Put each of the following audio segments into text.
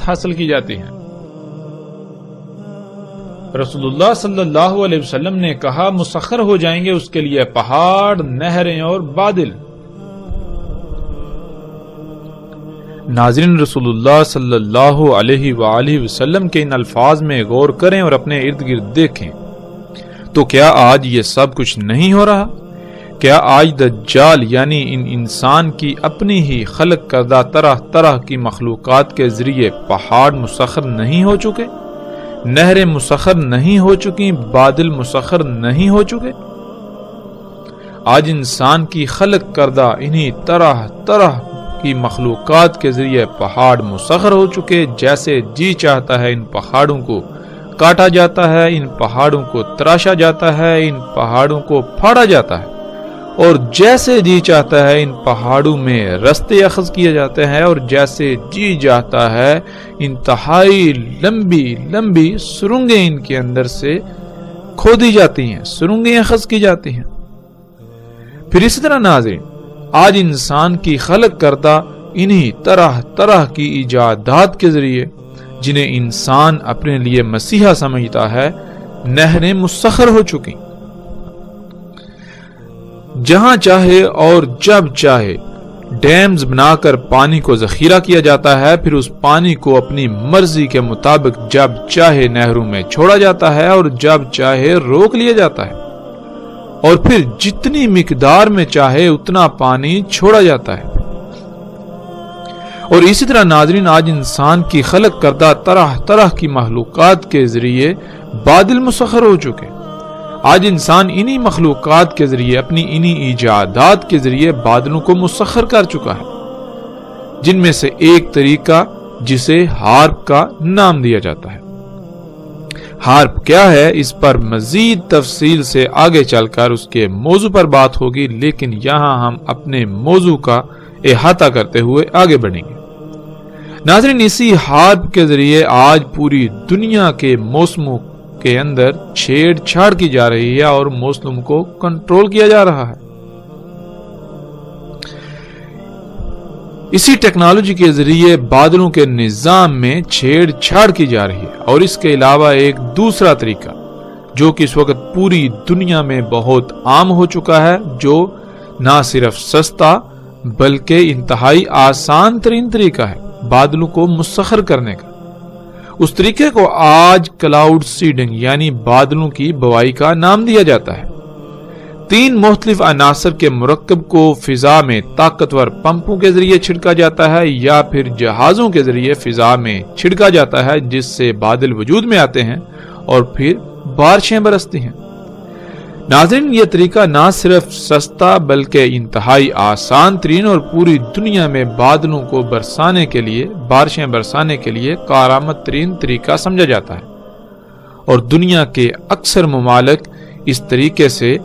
حاصل کی جاتی ہیں۔ رسول اللہ صلی اللہ علیہ وسلم نے کہا مسخر ہو جائیں گے اس کے لیے پہاڑ، نہریں اور بادل۔ ناظرین، رسول اللہ صلی اللہ علیہ وآلہ وسلم کے ان الفاظ میں غور کریں اور اپنے ارد گرد دیکھیں تو کیا آج یہ سب کچھ نہیں ہو رہا؟ کیا آج دجال یعنی ان انسان کی اپنی ہی خلق کردہ طرح طرح کی مخلوقات کے ذریعے پہاڑ مسخر نہیں ہو چکے، نہریں مسخر نہیں ہو چکی، بادل مسخر نہیں ہو چکے؟ آج انسان کی خلق کردہ انہی طرح طرح کی مخلوقات کے ذریعے پہاڑ مسخر ہو چکے۔ جیسے جی چاہتا ہے ان پہاڑوں کو کاٹا جاتا ہے، ان پہاڑوں کو تراشا جاتا ہے، ان پہاڑوں کو پھاڑا جاتا ہے، اور جیسے جی چاہتا ہے ان پہاڑوں میں رستے اخذ کیے جاتے ہیں، اور جیسے جی چاہتا ہے انتہائی لمبی لمبی سرنگیں ان کے اندر سے کھودی جاتی ہیں، سرنگیں اخذ کی جاتی ہیں۔ پھر اسی طرح ناظرین، آج انسان کی خلق کردہ انہی طرح طرح کی ایجادات کے ذریعے جنہیں انسان اپنے لیے مسیحا سمجھتا ہے، نہریں مسخر ہو چکی۔ جہاں چاہے اور جب چاہے ڈیمز بنا کر پانی کو ذخیرہ کیا جاتا ہے، پھر اس پانی کو اپنی مرضی کے مطابق جب چاہے نہروں میں چھوڑا جاتا ہے اور جب چاہے روک لیا جاتا ہے، اور پھر جتنی مقدار میں چاہے اتنا پانی چھوڑا جاتا ہے۔ اور اسی طرح ناظرین، آج انسان کی خلق کردہ طرح طرح کی مخلوقات کے ذریعے بادل مسخر ہو چکے۔ آج انسان انہی مخلوقات کے ذریعے، اپنی انہی ایجادات کے ذریعے بادلوں کو مسخر کر چکا ہے، جن میں سے ایک طریقہ جسے ہارپ کا نام دیا جاتا ہے۔ ہارپ کیا ہے، اس پر مزید تفصیل سے آگے چل کر اس کے موضوع پر بات ہوگی، لیکن یہاں ہم اپنے موضوع کا احاطہ کرتے ہوئے آگے بڑھیں گے۔ ناظرین، اسی ہارپ کے ذریعے آج پوری دنیا کے موسموں کے اندر چھیڑ چھاڑ کی جا رہی ہے اور موسم کو کنٹرول کیا جا رہا ہے۔ اسی ٹیکنالوجی کے ذریعے بادلوں کے نظام میں چھیڑ چھاڑ کی جا رہی ہے، اور اس کے علاوہ ایک دوسرا طریقہ جو کہ اس وقت پوری دنیا میں بہت عام ہو چکا ہے، جو نہ صرف سستا بلکہ انتہائی آسان ترین طریقہ ہے بادلوں کو مسخر کرنے کا۔ اس طریقے کو آج کلاؤڈ سیڈنگ یعنی بادلوں کی بوائی کا نام دیا جاتا ہے۔ 3 مختلف عناصر کے مرکب کو فضا میں طاقتور پمپوں کے ذریعے چھڑکا جاتا ہے یا پھر جہازوں کے ذریعے فضا میں چھڑکا جاتا ہے، جس سے بادل وجود میں آتے ہیں اور پھر بارشیں برستی ہیں۔ ناظرین، یہ طریقہ نہ صرف سستا بلکہ انتہائی آسان ترین اور پوری دنیا میں بادلوں کو برسانے کے لیے، بارشیں برسانے کے لیے کارآمد ترین طریقہ سمجھا جاتا ہے، اور دنیا کے اکثر ممالک اس طریقے سے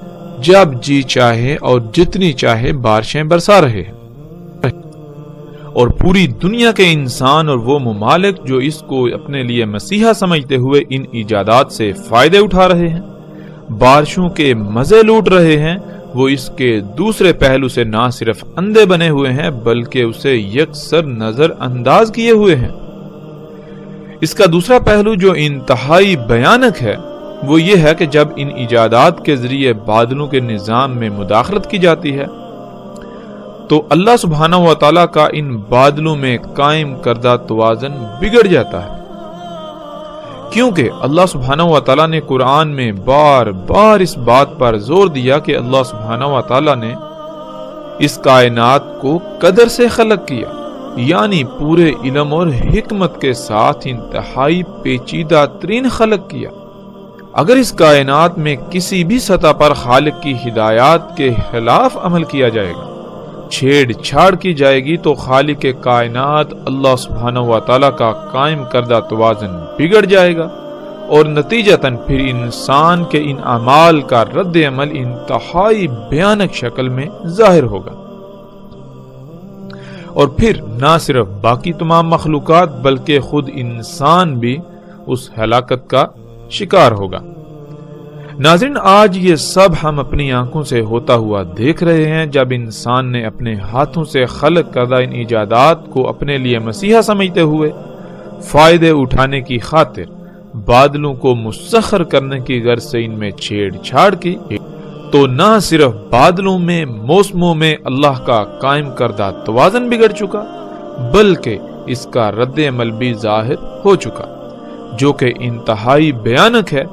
جب جی چاہے اور جتنی چاہے بارشیں برسا رہے ہیں، اور پوری دنیا کے انسان اور وہ ممالک جو اس کو اپنے لیے مسیحا سمجھتے ہوئے ان ایجادات سے فائدے اٹھا رہے ہیں، بارشوں کے مزے لوٹ رہے ہیں، وہ اس کے دوسرے پہلو سے نہ صرف اندھے بنے ہوئے ہیں بلکہ اسے یکسر نظر انداز کیے ہوئے ہیں۔ اس کا دوسرا پہلو جو انتہائی بھیانک ہے وہ یہ ہے کہ جب ان ایجادات کے ذریعے بادلوں کے نظام میں مداخلت کی جاتی ہے تو اللہ سبحانہ و تعالیٰ کا ان بادلوں میں قائم کردہ توازن بگڑ جاتا ہے، کیونکہ اللہ سبحانہ و تعالیٰ نے قرآن میں بار بار اس بات پر زور دیا کہ اللہ سبحانہ و تعالیٰ نے اس کائنات کو قدر سے خلق کیا، یعنی پورے علم اور حکمت کے ساتھ انتہائی پیچیدہ ترین خلق کیا۔ اگر اس کائنات میں کسی بھی سطح پر خالق کی ہدایات کے خلاف عمل کیا جائے گا، چھیڑ چھاڑ کی جائے گی، تو خالق کائنات اللہ سبحانہ و تعالیٰ کا قائم کردہ توازن بگڑ جائے گا، اور نتیجتاً پھر انسان کے ان اعمال کا رد عمل انتہائی بھیانک شکل میں ظاہر ہوگا، اور پھر نہ صرف باقی تمام مخلوقات بلکہ خود انسان بھی اس ہلاکت کا شکار ہوگا۔ ناظرین، آج یہ سب ہم اپنی آنکھوں سے ہوتا ہوا دیکھ رہے ہیں، جب انسان نے اپنے ہاتھوں سے خلق کردہ ان ایجادات کو اپنے لیے مسیحا سمجھتے ہوئے فائدے اٹھانے کی خاطر بادلوں کو مسخر کرنے کی غرض سے ان میں چھیڑ چھاڑ کی، تو نہ صرف بادلوں میں موسموں میں اللہ کا قائم کردہ توازن بگڑ چکا، بلکہ اس کا رد عمل بھی ظاہر ہو چکا، جو کہ انتہائی بھیانک ہے۔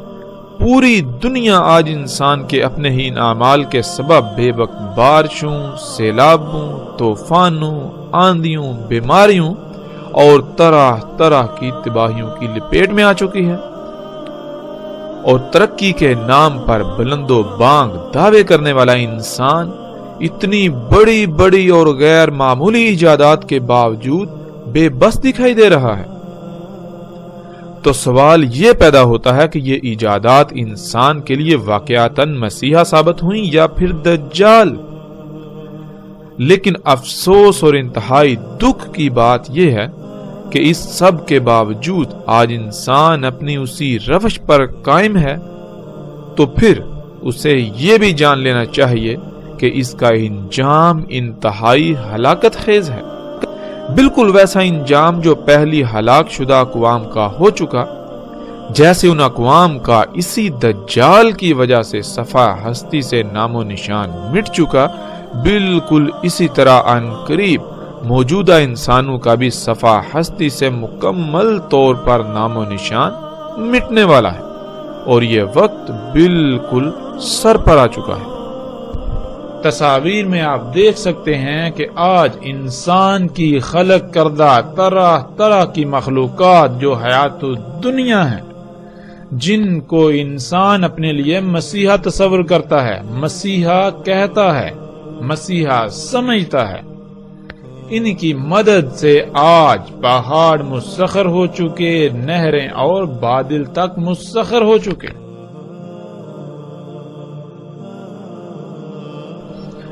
پوری دنیا آج انسان کے اپنے ہی ان اعمال کے سبب بے وقت بارشوں، سیلابوں، طوفانوں، آندھیوں، بیماریوں اور طرح طرح کی تباہیوں کی لپیٹ میں آ چکی ہے، اور ترقی کے نام پر بلند و بانگ دعوے کرنے والا انسان اتنی بڑی بڑی اور غیر معمولی ایجادات کے باوجود بے بس دکھائی دے رہا ہے۔ تو سوال یہ پیدا ہوتا ہے کہ یہ ایجادات انسان کے لیے واقعتاً مسیحا ثابت ہوئیں یا پھر دجال؟ لیکن افسوس اور انتہائی دکھ کی بات یہ ہے کہ اس سب کے باوجود آج انسان اپنی اسی روش پر قائم ہے، تو پھر اسے یہ بھی جان لینا چاہیے کہ اس کا انجام انتہائی ہلاکت خیز ہے، بالکل ویسا انجام جو پہلی ہلاک شدہ اقوام کا ہو چکا، جیسے ان اقوام کا اسی دجال کی وجہ سے صفحہ ہستی سے نام و نشان مٹ چکا، بالکل اسی طرح عنقریب موجودہ انسانوں کا بھی صفحہ ہستی سے مکمل طور پر نام و نشان مٹنے والا ہے، اور یہ وقت بالکل سر پر آ چکا ہے۔ تصاویر میں آپ دیکھ سکتے ہیں کہ آج انسان کی خلق کردہ طرح طرح کی مخلوقات جو حیات دنیا ہیں، جن کو انسان اپنے لیے مسیحا تصور کرتا ہے، مسیحا کہتا ہے، مسیحا سمجھتا ہے، ان کی مدد سے آج پہاڑ مسخر ہو چکے، نہریں اور بادل تک مسخر ہو چکے۔